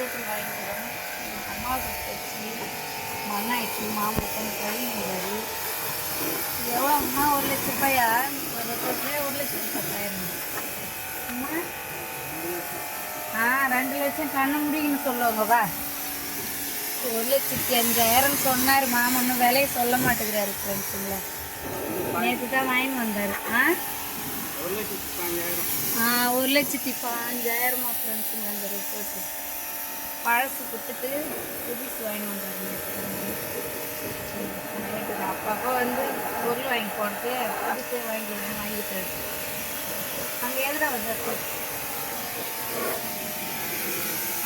Hotel வாங்கிக்கிறோம். அம்மா கொடுத்துச்சு மண்ணாயிடுச்சு. மாமா உட்காந்து கழுவிங்கிறாரு. எவ்வளோம்மா? 1,00,000 ரூபாயா? ஒரு 1,10,000. அம்மா 2 லட்சம் கண்ண முடியும்னு சொல்லுவாங்கப்பா. 1,05,000 சொன்னார் மாமா. ஒன்றும் விலையை சொல்ல மாட்டேங்கிறாரு ஃப்ரெண்ட்ஸுங்கள. நேற்று தான் வாங்கின்னு வந்தார். 1,05,000 ஃப்ரெண்ட்ஸுங்க அந்த ரிப்போர்ட்டு. பழசு கொடுத்துட்டு புதுசு வாங்கி வந்தார் நேற்று. அப்பாப்போ வந்து பொருள் வாங்கி போட்டு புதுசே வாங்கிட்டு அங்கே எதிர வந்தார்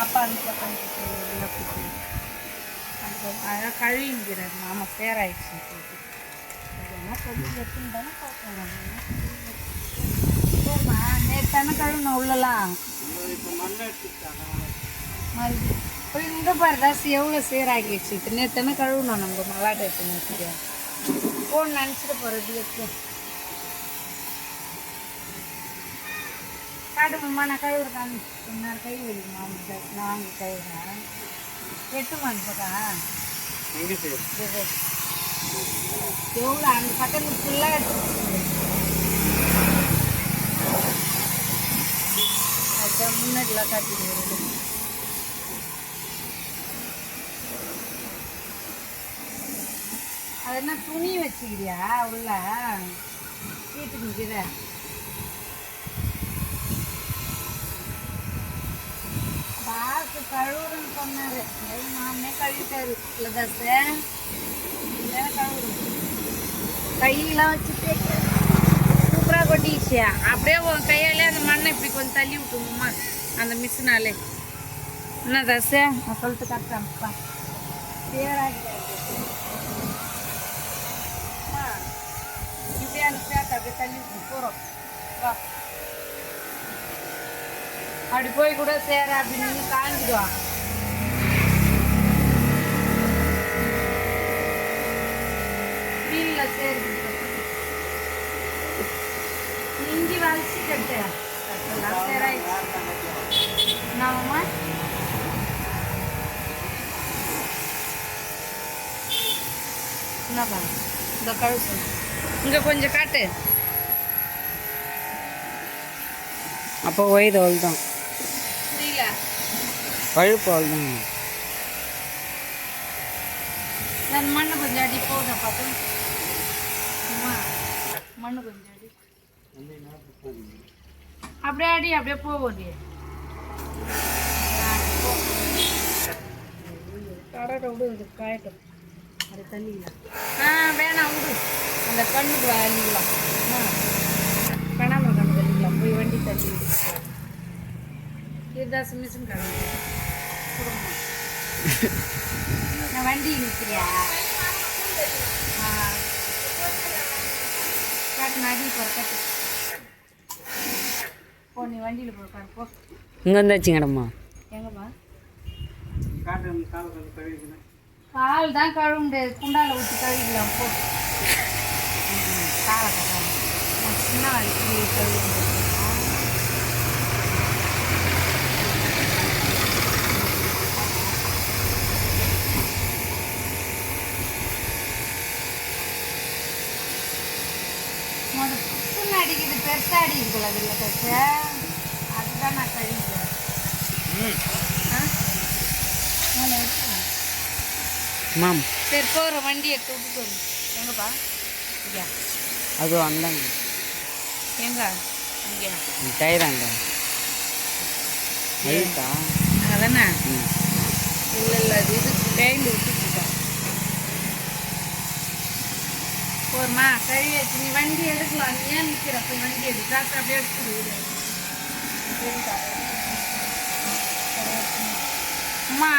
அப்பா. அந்த பக்கம் அழகாக கழுவிங்கிறார் மாமா. பேராயிடுச்சுன்னு சொல்லிட்டு என்ன சொல்லி எடுத்துன்னு தானே பார்க்கலாம். சரிம்மா நேற்று தானே கழுவின உள்ளலாம் மறுபடியும் போய் இங்கே பாரு தாசி எவ்வளோ சேராகி வச்சுட்டு. நேற்று தானே கழுவினோம் நம்ம மல்லாட்டை எடுத்து நேற்றுக்கு. ஃபோன் நினச்சிட்டு போகிறது எடுத்து காட்டுமா. நான் கழுவுறேன் கொஞ்ச நேரம் கை வலிக்குமா நான் வாங்கி கழுவுறேன். 8 மணி பக்கம் எவ்வளோ அந்த பக்கத்து ஃபுல்லாக எடுத்து அதுதான் முன்னாடிலாம் காட்டிட்டு வருது. அது என்ன துணி வச்சுக்கிறியா உள்ள வீட்டு நிற்கிற? பாசு கழுவுறன்னு சொன்னார். மாமே கழுவிட்டாரு. இல்லை தாசை கழுவுறோம். கையெல்லாம் வச்சுட்டு சூப்பராக கொட்டிடுச்சியா. அப்படியே உன் கையாலே அந்த மண்ணை இப்படி கொஞ்சம் தள்ளி விட்டுங்கம்மா அந்த மிஷினாலே. என்ன தாசை நான் சொல்லிட்டு கரெக்டாப்பா பேராக இப்படியே அந்த பேட்டை அப்படியே தள்ளி விட்டு போகிறோம். வா அப்படி போய் கூட சேர அப்படின்னு காஞ்சிடுவான். வீட்டில் சேரு இஞ்சி வலிச்சு கட்டு கட்டலாம் சேராயிடுச்சு. நாமம்மா என்னப்பா இந்த கழுப்பு இங்கே கொஞ்சம் காட்டு. அப்போ ஒய்தோல் தான் புரியல பழுப்போல் தான். நான் மண்ணு கொஞ்சம் அடி போடுற பார்த்து. மண்ணு கொஞ்சம் அடி அப்படியே அடி அப்படியே போகுது. கடை விடு காயட்டும். அது தள்ளிக்கலாம். வேணாம் விடு. அந்த கண்ணுக்கு அள்ளிக்கலாம். கணாம கண்ணு தள்ளிக்கலாம். போய் வண்டி தள்ளி இருதாசு மிஷின் கடை நான் வண்டி நிற்கிறியா? காட்டு அடி போகிற கட்டு போ. நீ வண்டியில் போய் பாரு போ. இங்கே வந்தாச்சுங்கடம்மா. எங்கம்மா கால் தான் கழுவ முடியாது. குண்டால ஊற்றி கழுவிக்கலாம் போ. காலை கட்டாது சின்ன வலிக்கு கழுவி புண்ணு அடிக்குது. பெருசாக அடிக்குது அதில் கட்டு. அதுதான் நான் கழுவிக்கிறேன். மேம் சரி போகிற வண்டி எடுத்து விட்டு எங்கப்பா? ஐயா அது அந்தாங்க எங்க அங்கேயா டயராங்க ஐட்டா அங்கே தானே? இல்லை இல்லை அது இது பெயிண்ட் விட்டுக்கிட்டேன். போருமா கழுவி வச்சு நீ வண்டி எடுக்கலாம். நீ ஏன் நிற்கிற? போய் வண்டி எடு. காசு அப்படியே எடுத்துடு. அம்மா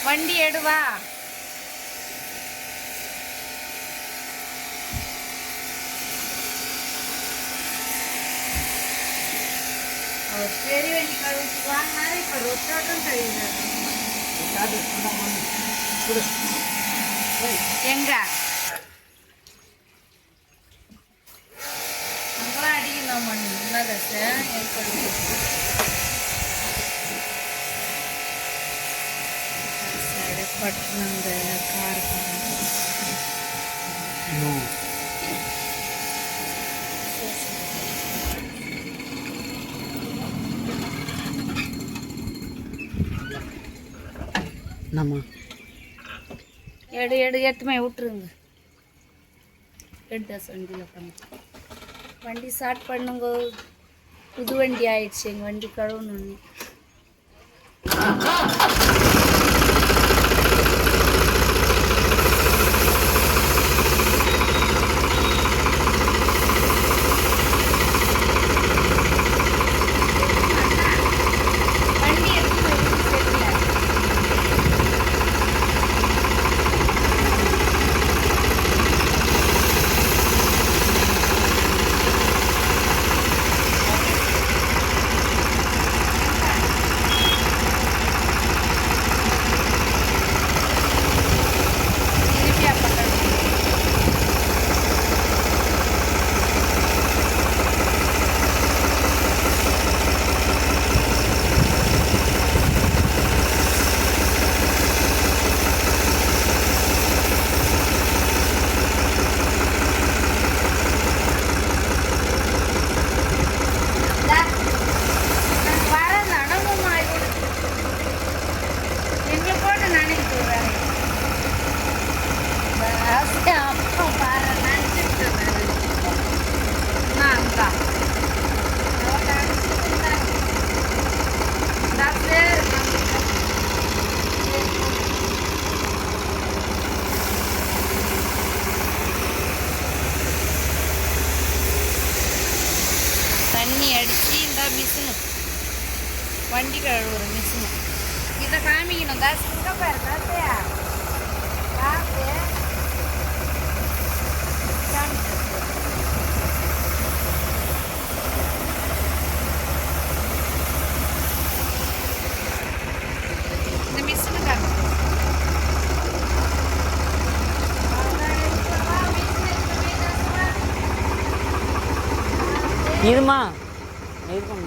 வண்டி எடுவா. அவர் பெரிய வண்டி கழுவிச்சு வாங்கினாரு. இப்போ ரொட்டாட்டம் கழுவினார். எங்க அங்கெல்லாம் அடிக்கணும் மண் இல்லாத ஏற்படுத்தி பட்டு அந்த காரம் என்னம்மா எடுத்துமே விட்டுருங்க. எடுத்த வண்டியில் பண்ணி வண்டி ஸ்டார்ட் பண்ணுங்க. புது வண்டி ஆயிடுச்சு. எங்கள் வண்டி கழுவணுன்னு வண்டி எடுத்து சரியா திருப்பி அப்போ வர நடவுமா எங்களை போட்டு நினைக்கிட்டு வராங்க. அப்பா பாரு நினச்சிட்டு நான் தண்ணி அடித்து இந்த மிஷினு வண்டி கழுவுற மிஷினு இதை காமிக்கணும். தாஸ் இங்கே பாரு தாத்தையா காசு இந்த மிஷினு காமி இருமா இருக்கும்